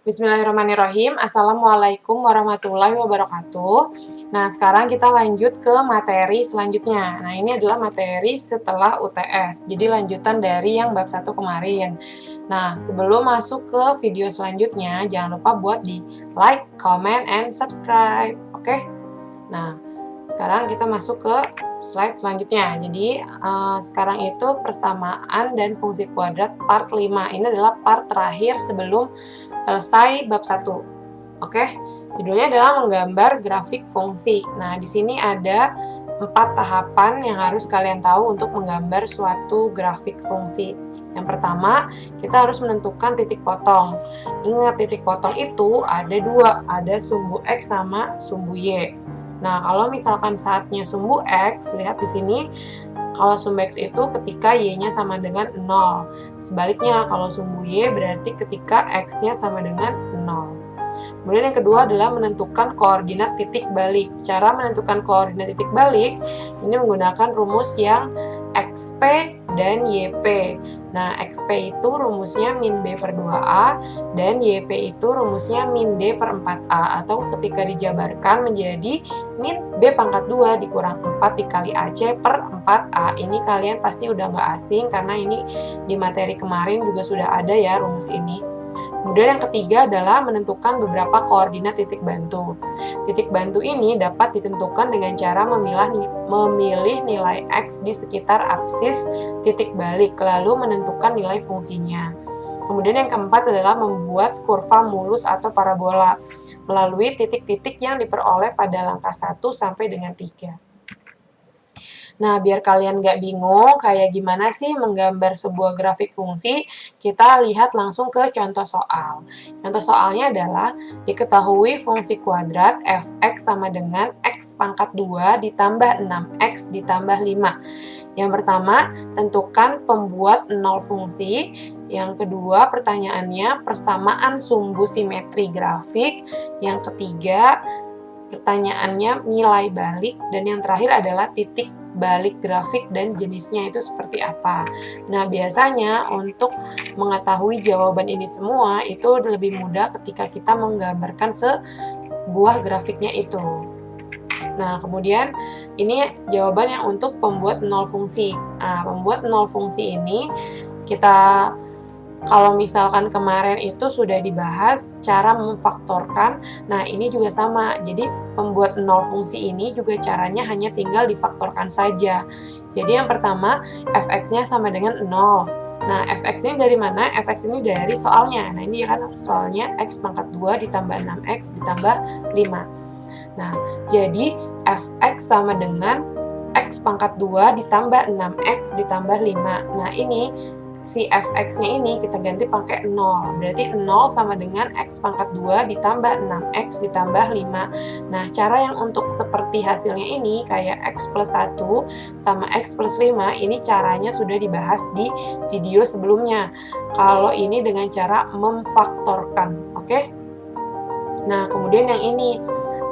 Bismillahirrahmanirrahim. Assalamualaikum warahmatullahi wabarakatuh. Nah, sekarang kita lanjut ke materi selanjutnya. Nah, ini adalah materi setelah UTS. Jadi lanjutan dari yang bab 1 kemarin. Nah, sebelum masuk ke video selanjutnya, jangan lupa buat di like, comment, and subscribe. Oke? Nah, sekarang kita masuk ke slide selanjutnya. Jadi, sekarang itu persamaan dan fungsi kuadrat part 5. Ini adalah part terakhir sebelum selesai bab 1. Oke? Judulnya adalah menggambar grafik fungsi. Nah, di sini ada 4 tahapan yang harus kalian tahu untuk menggambar suatu grafik fungsi. Yang pertama, kita harus menentukan titik potong. Ingat, titik potong itu ada dua, ada sumbu X sama sumbu Y. Nah, kalau misalkan saatnya sumbu X, lihat di sini, kalau sumbu X itu ketika Y-nya sama dengan 0. Sebaliknya, kalau sumbu Y berarti ketika X-nya sama dengan 0. Kemudian yang kedua adalah menentukan koordinat titik balik. Cara menentukan koordinat titik balik, ini menggunakan rumus yang XP dan YP. Nah, XP itu rumusnya min B per 2A, dan YP itu rumusnya min D per 4A, atau ketika dijabarkan menjadi min B pangkat 2 dikurang 4 dikali AC per 4A. Ini kalian pasti udah nggak asing, karena ini di materi kemarin juga sudah ada ya rumus ini. Kemudian yang ketiga adalah menentukan beberapa koordinat titik bantu. Titik bantu ini dapat ditentukan dengan cara memilih nilai X di sekitar apsis titik balik, lalu menentukan nilai fungsinya. Kemudian yang keempat adalah membuat kurva mulus atau parabola melalui titik-titik yang diperoleh pada langkah 1 sampai dengan 3. Nah, biar kalian nggak bingung kayak gimana sih menggambar sebuah grafik fungsi, kita lihat langsung ke contoh soal. Contoh soalnya adalah diketahui fungsi kuadrat f(x) sama dengan x pangkat 2 ditambah 6x ditambah 5. Yang pertama, tentukan pembuat nol fungsi. Yang kedua, pertanyaannya persamaan sumbu simetri grafik. Yang ketiga, pertanyaannya nilai balik. Dan yang terakhir adalah titik balik grafik dan jenisnya itu seperti apa. Nah, biasanya untuk mengetahui jawaban ini semua itu lebih mudah ketika kita menggambarkan sebuah grafiknya itu. Nah, kemudian ini jawaban yang untuk pembuat nol fungsi. Nah, pembuat nol fungsi ini kita kalau misalkan kemarin itu sudah dibahas cara memfaktorkan, nah ini juga sama. Jadi pembuat nol fungsi ini juga caranya hanya tinggal difaktorkan saja. Jadi yang pertama, f(x)-nya sama dengan 0. Nah, f(x)-nya dari mana? F(x) ini dari soalnya. Nah, ini kan soalnya x pangkat 2 ditambah 6x ditambah 5. Nah, jadi f(x) sama dengan x pangkat 2 ditambah 6x ditambah 5. Nah, ini si f(x)-nya ini kita ganti pakai 0. Berarti 0 sama dengan x pangkat 2 ditambah 6x ditambah 5. Nah, cara yang untuk seperti hasilnya ini kayak x plus 1 sama x plus 5, ini caranya sudah dibahas di video sebelumnya. Kalau ini dengan cara memfaktorkan, oke? Nah, kemudian yang ini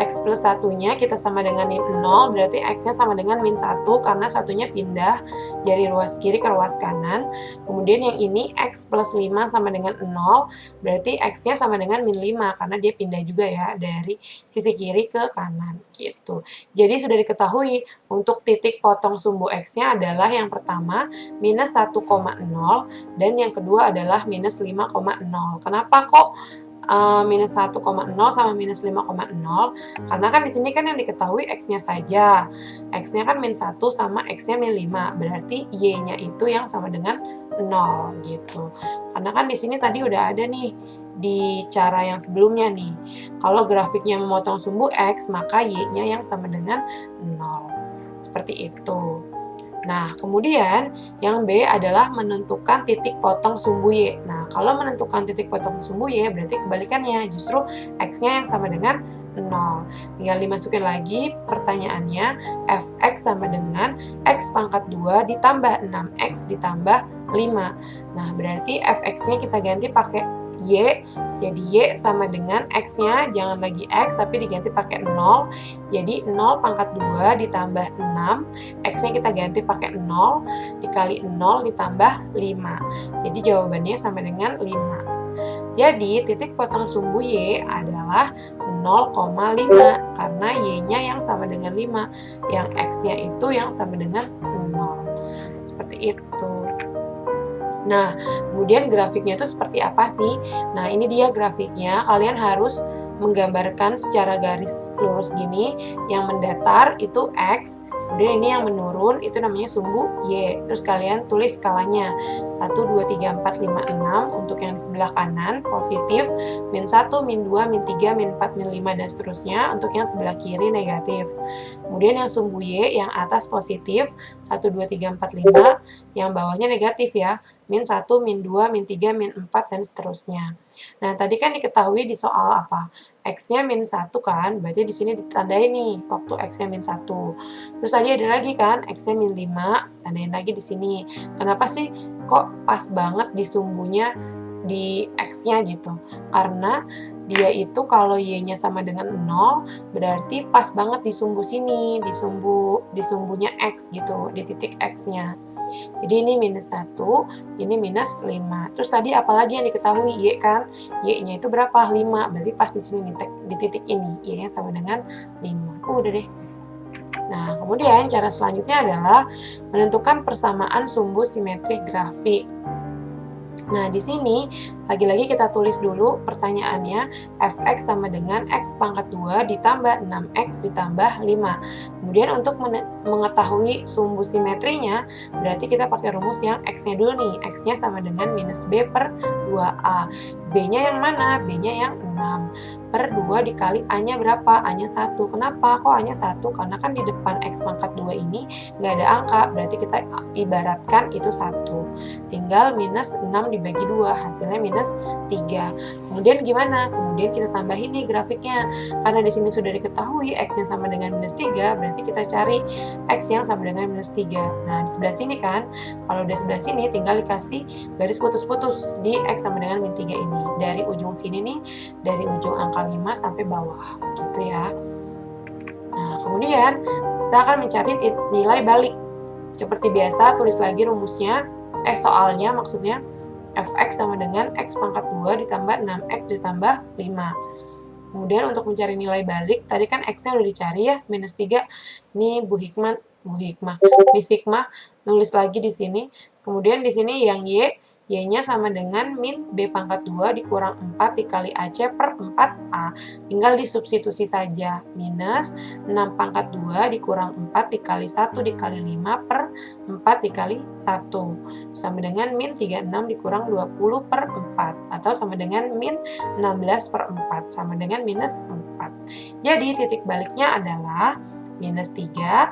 x plus 1-nya kita sama dengan 0, berarti x-nya sama dengan min 1 karena satunya pindah dari ruas kiri ke ruas kanan. Kemudian yang ini x plus 5 sama dengan 0, berarti x-nya sama dengan min 5 karena dia pindah juga ya dari sisi kiri ke kanan gitu. Jadi sudah diketahui untuk titik potong sumbu x-nya adalah yang pertama minus 1,0 dan yang kedua adalah minus 5,0. Kenapa kok minus 1,0 sama minus 5,0? Karena kan di sini kan yang diketahui x-nya saja. X-nya kan min 1 sama x-nya min 5. Berarti y-nya itu yang sama dengan 0 gitu. Karena kan di sini tadi udah ada nih di cara yang sebelumnya nih. Kalau grafiknya memotong sumbu x, maka y-nya yang sama dengan 0. Seperti itu. Nah, kemudian yang B adalah menentukan titik potong sumbu Y. Nah, kalau menentukan titik potong sumbu Y berarti kebalikannya, justru X-nya yang sama dengan 0. Tinggal dimasukin lagi pertanyaannya, f(x) sama dengan x pangkat 2 ditambah 6x ditambah 5. Nah, berarti f(x)-nya kita ganti pakai Y, jadi Y sama dengan X-nya, jangan lagi X tapi diganti pakai 0, jadi 0 pangkat 2 ditambah 6, X-nya kita ganti pakai 0, dikali 0 ditambah 5, jadi jawabannya sama dengan 5. Jadi, titik potong sumbu Y adalah 0,5 karena Y-nya yang sama dengan 5, yang X-nya itu yang sama dengan 0. Seperti itu. Nah, kemudian grafiknya itu seperti apa sih? Nah, ini dia grafiknya. Kalian harus menggambarkan secara garis lurus gini, yang mendatar itu X, kemudian ini yang menurun itu namanya sumbu Y. Terus kalian tulis skalanya 1, 2, 3, 4, 5, 6 untuk yang di sebelah kanan positif, min 1, min 2, min 3, min 4, min 5 dan seterusnya. Untuk yang sebelah kiri negatif. Kemudian yang sumbu Y yang atas positif 1, 2, 3, 4, 5, yang bawahnya negatif ya, min 1, min 2, min 3, min 4 dan seterusnya. Nah, tadi kan diketahui di soal apa? X-nya min 1 kan, berarti di sini ditandai nih waktu X-nya min 1. Terus tadi ada lagi kan, X-nya min 5, tandain lagi di sini. Kenapa sih kok pas banget di sumbunya di X-nya gitu? Karena dia itu kalau Y-nya sama dengan 0, berarti pas banget di sumbu sini, di sumbunya X gitu, di titik X-nya. Jadi ini minus 1, ini minus 5. Terus tadi apalagi yang diketahui? Y kan? Y-nya itu berapa? 5. Berarti pas di sini, di titik ini. Y-nya sama dengan 5. Udah deh. Nah, kemudian cara selanjutnya adalah menentukan persamaan sumbu simetri grafik. Nah, di sini lagi-lagi kita tulis dulu pertanyaannya, fx sama dengan x pangkat 2 ditambah 6x ditambah 5. Kemudian untuk mengetahui sumbu simetrinya, berarti kita pakai rumus yang x-nya dulu nih. X-nya sama dengan minus b per 2a. B-nya yang mana? B-nya yang 6. Per 2 dikali A-nya berapa? A-nya 1. Kenapa? Kok A-nya 1? Karena kan di depan X pangkat 2 ini nggak ada angka, berarti kita ibaratkan itu 1. Tinggal minus 6 dibagi 2, hasilnya minus 3. Kemudian gimana? Kemudian kita tambahin nih grafiknya. Karena di sini sudah diketahui X-nya sama dengan minus 3, berarti kita cari X yang sama dengan minus 3. Nah, di sebelah sini kan, kalau di sebelah sini tinggal dikasih garis putus-putus di X sama dengan min 3 ini. Dari ujung sini nih, dari ujung angka 5 sampai bawah, gitu ya. Nah, kemudian kita akan mencari nilai balik. Seperti biasa, tulis lagi rumusnya, soalnya maksudnya, fx sama dengan x pangkat 2 ditambah 6x ditambah 5. Kemudian untuk mencari nilai balik, tadi kan x-nya udah dicari ya, minus 3. Ini Bu Hikmah, Miss Hikmah, nulis lagi di sini. Kemudian di sini yang Y-nya sama dengan min B pangkat 2 dikurang 4 dikali AC per 4A. Tinggal disubstitusi saja. Minus 6 pangkat 2 dikurang 4 dikali 1 dikali 5 per 4 dikali 1. Sama dengan min 36 dikurang 20 per 4. Atau sama dengan min 16 per 4. Sama dengan minus 4. Jadi titik baliknya adalah minus 3,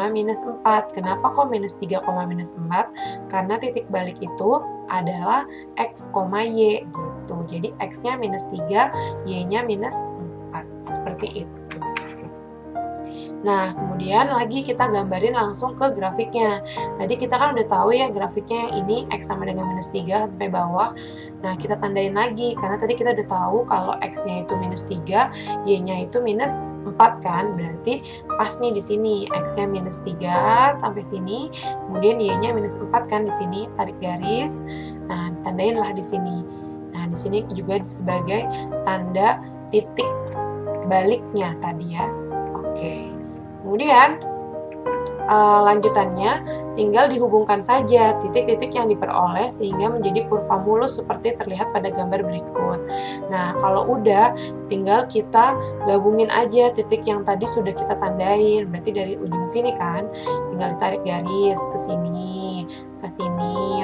minus 4. Kenapa kok minus 3, minus 4? Karena titik balik itu adalah X, Y gitu. Jadi X-nya minus 3, Y-nya minus 4. Seperti itu. Nah, kemudian lagi kita gambarin langsung ke grafiknya. Tadi kita kan udah tahu ya grafiknya yang ini X sama dengan minus 3 sampai bawah. Nah, kita tandain lagi. Karena tadi kita udah tahu kalau X-nya itu minus 3, Y-nya itu minus 4 kan. Berarti pas nih di sini. X-nya minus 3 sampai sini. Kemudian Y-nya minus 4 kan di sini. Tarik garis. Nah, tandainlah di sini. Nah, di sini juga sebagai tanda titik baliknya tadi ya. Oke. Kemudian lanjutannya tinggal dihubungkan saja titik-titik yang diperoleh sehingga menjadi kurva mulus seperti terlihat pada gambar berikut. Nah, kalau udah tinggal kita gabungin aja titik yang tadi sudah kita tandain. Berarti dari ujung sini kan, tinggal ditarik garis ke sini,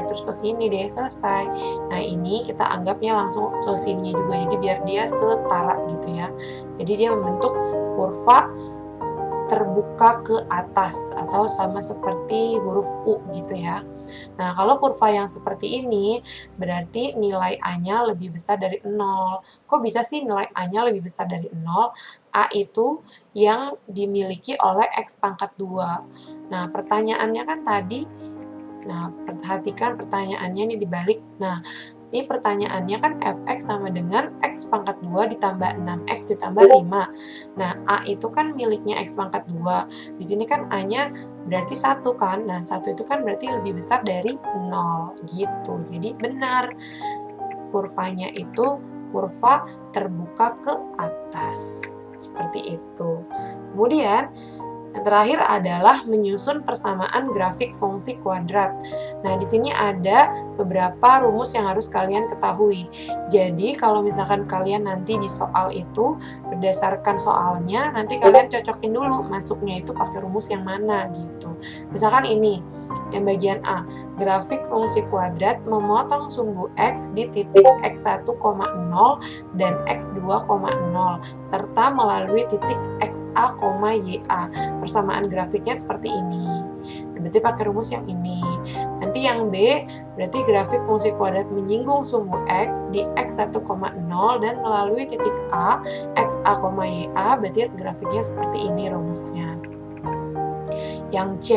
terus ke sini deh, selesai. Nah, ini kita anggapnya langsung ke sininya juga, jadi biar dia setara gitu ya. Jadi dia membentuk kurva terbuka ke atas atau sama seperti huruf U gitu ya. Nah, kalau kurva yang seperti ini berarti nilai A-nya lebih besar dari 0. Kok bisa sih nilai A-nya lebih besar dari 0? A itu yang dimiliki oleh X pangkat 2. Nah, pertanyaannya kan tadi, nah perhatikan pertanyaannya ini dibalik. Nah, ini pertanyaannya kan fx sama dengan x pangkat 2 ditambah 6x ditambah 5. Nah, A itu kan miliknya x pangkat 2. Di sini kan A-nya berarti 1 kan. Nah, 1 itu kan berarti lebih besar dari 0 gitu. Jadi benar. kurvanya itu kurva terbuka ke atas. Seperti itu. Kemudian, yang terakhir adalah menyusun persamaan grafik fungsi kuadrat. Nah, di sini ada beberapa rumus yang harus kalian ketahui. Jadi, kalau misalkan kalian nanti di soal itu, berdasarkan soalnya, nanti kalian cocokin dulu masuknya itu pakai rumus yang mana gitu. Misalkan ini, yang bagian A, grafik fungsi kuadrat memotong sumbu X di titik X1,0 dan X2,0 serta melalui titik XA, YA. Persamaan grafiknya seperti ini. Berarti pakai rumus yang ini. Nanti yang B, berarti grafik fungsi kuadrat menyinggung sumbu X di X1,0 dan melalui titik A, XA, YA, berarti grafiknya seperti ini rumusnya. Yang C,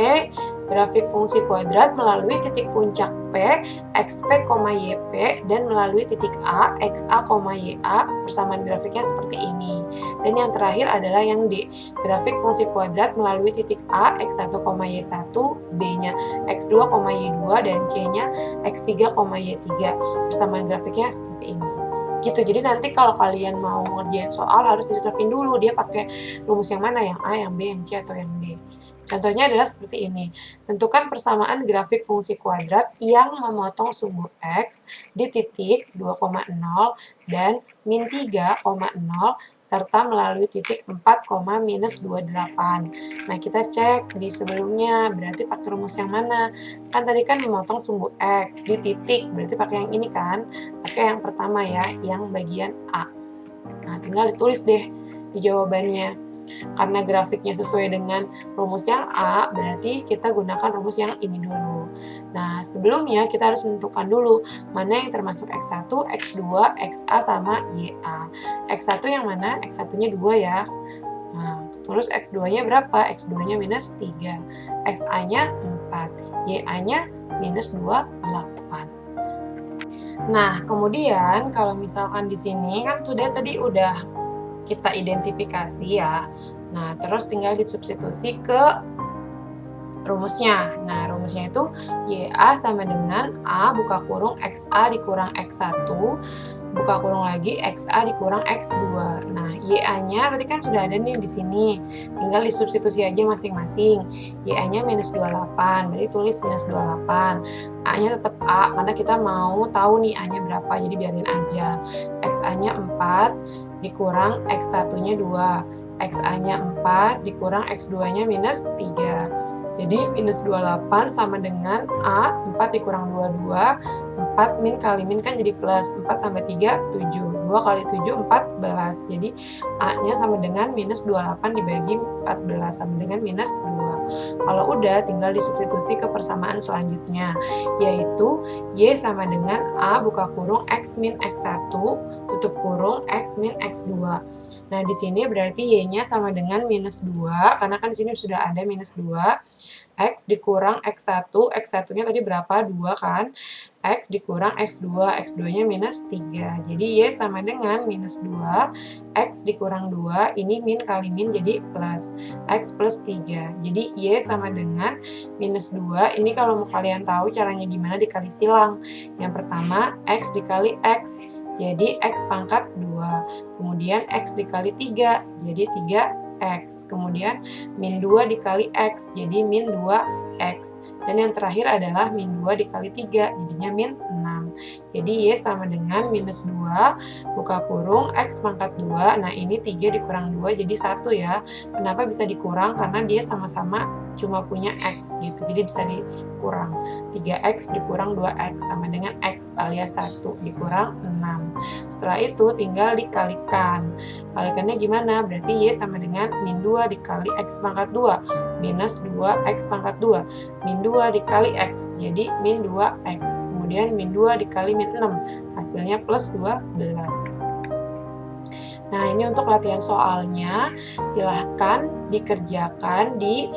grafik fungsi kuadrat melalui titik puncak P, XP, YP, dan melalui titik A, XA, YA, persamaan grafiknya seperti ini. Dan yang terakhir adalah yang D, grafik fungsi kuadrat melalui titik A, X1, Y1, B-nya X2, Y2, dan C-nya X3, Y3. Persamaan grafiknya seperti ini. Gitu, jadi nanti kalau kalian mau ngerjain soal harus dicocokin dulu dia pakai rumus yang mana, yang A, yang B, yang C, atau yang D. Contohnya adalah seperti ini. Tentukan persamaan grafik fungsi kuadrat yang memotong sumbu X di titik 2,0 dan min 3,0 serta melalui titik 4, minus 28. Nah, kita cek di sebelumnya, berarti pakai rumus yang mana? Kan tadi kan memotong sumbu X di titik, berarti pakai yang ini kan? Pakai yang pertama ya, yang bagian A. Nah, tinggal ditulis deh di jawabannya. Karena grafiknya sesuai dengan rumus yang A, berarti kita gunakan rumus yang ini dulu. Nah, sebelumnya kita harus menentukan dulu mana yang termasuk X1, X2, XA, sama YA. X1 yang mana? X1-nya 2 ya. Nah, terus X2-nya berapa? X2-nya minus 3. XA-nya 4. YA-nya minus 28. Nah, kemudian kalau misalkan di sini kan tadi udah kita identifikasi ya. Nah, terus tinggal disubstitusi ke rumusnya. Nah, rumusnya itu YA sama dengan A buka kurung XA dikurang X1 buka kurung lagi XA dikurang X2. Nah, YA-nya tadi kan sudah ada nih di sini. Tinggal disubstitusi aja masing-masing. YA-nya minus 28, berarti tulis minus 28. A-nya tetap A, karena kita mau tahu nih A-nya berapa, jadi biarin aja. XA-nya 4, dikurang X1-nya 2, XA-nya 4, dikurang X2-nya minus 3. Jadi minus 28 sama dengan A, 4 dikurang 22, 4 min kali min kan jadi plus, 4 tambah 3, 7. 2 kali 7, 14. Jadi A-nya sama dengan minus 28 dibagi 14, sama dengan minus 2. Kalau udah, tinggal disubstitusi ke persamaan selanjutnya, yaitu Y sama dengan A buka kurung X min X1, tutup kurung X min X2. Nah, di sini berarti Y-nya sama dengan minus 2, karena kan di sini sudah ada minus 2. X dikurang X1, X1-nya tadi berapa? 2 kan? X dikurang X2, X2-nya minus 3. Jadi Y sama dengan minus 2, X dikurang 2, ini min kali min jadi plus, X plus 3. Jadi Y sama dengan minus 2, ini kalau mau kalian tahu caranya gimana dikali silang. Yang pertama, X dikali X, jadi X pangkat 2. Kemudian X dikali 3, jadi 3X. Kemudian min 2 dikali X, jadi min 2X. Dan yang terakhir adalah min 2 dikali 3, jadinya min 6. Jadi Y sama dengan minus 2, buka kurung, X pangkat 2. Nah, ini 3 dikurang 2, jadi 1 ya. Kenapa bisa dikurang? Karena dia sama-sama cuma punya X gitu, jadi bisa dikurang. 3X dikurang 2X sama dengan X alias 1 dikurang 6. Setelah itu tinggal dikalikan. Kalikannya gimana? Berarti Y sama dengan min 2 dikali X pangkat 2, minus 2X pangkat 2. Min 2 dikali X, jadi min 2X. Kemudian min 2 dikali min 6, hasilnya plus 12. Nah, ini untuk latihan soalnya, silahkan dikerjakan di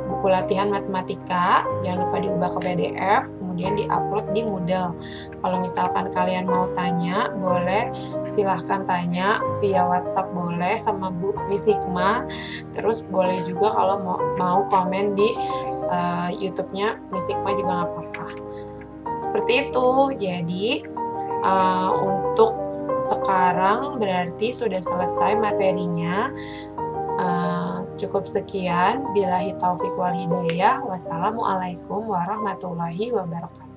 buku latihan matematika, jangan lupa diubah ke PDF, kemudian diupload di Moodle. Kalau misalkan kalian mau tanya, boleh silahkan tanya via WhatsApp boleh sama Bu Miss Hikmah, terus boleh juga kalau mau komen di YouTube-nya Miss Hikmah juga nggak apa-apa. Seperti itu, jadi Untuk sekarang berarti sudah selesai materinya. Cukup sekian. Billahi taufik wal hidayah. Wassalamualaikum warahmatullahi wabarakatuh.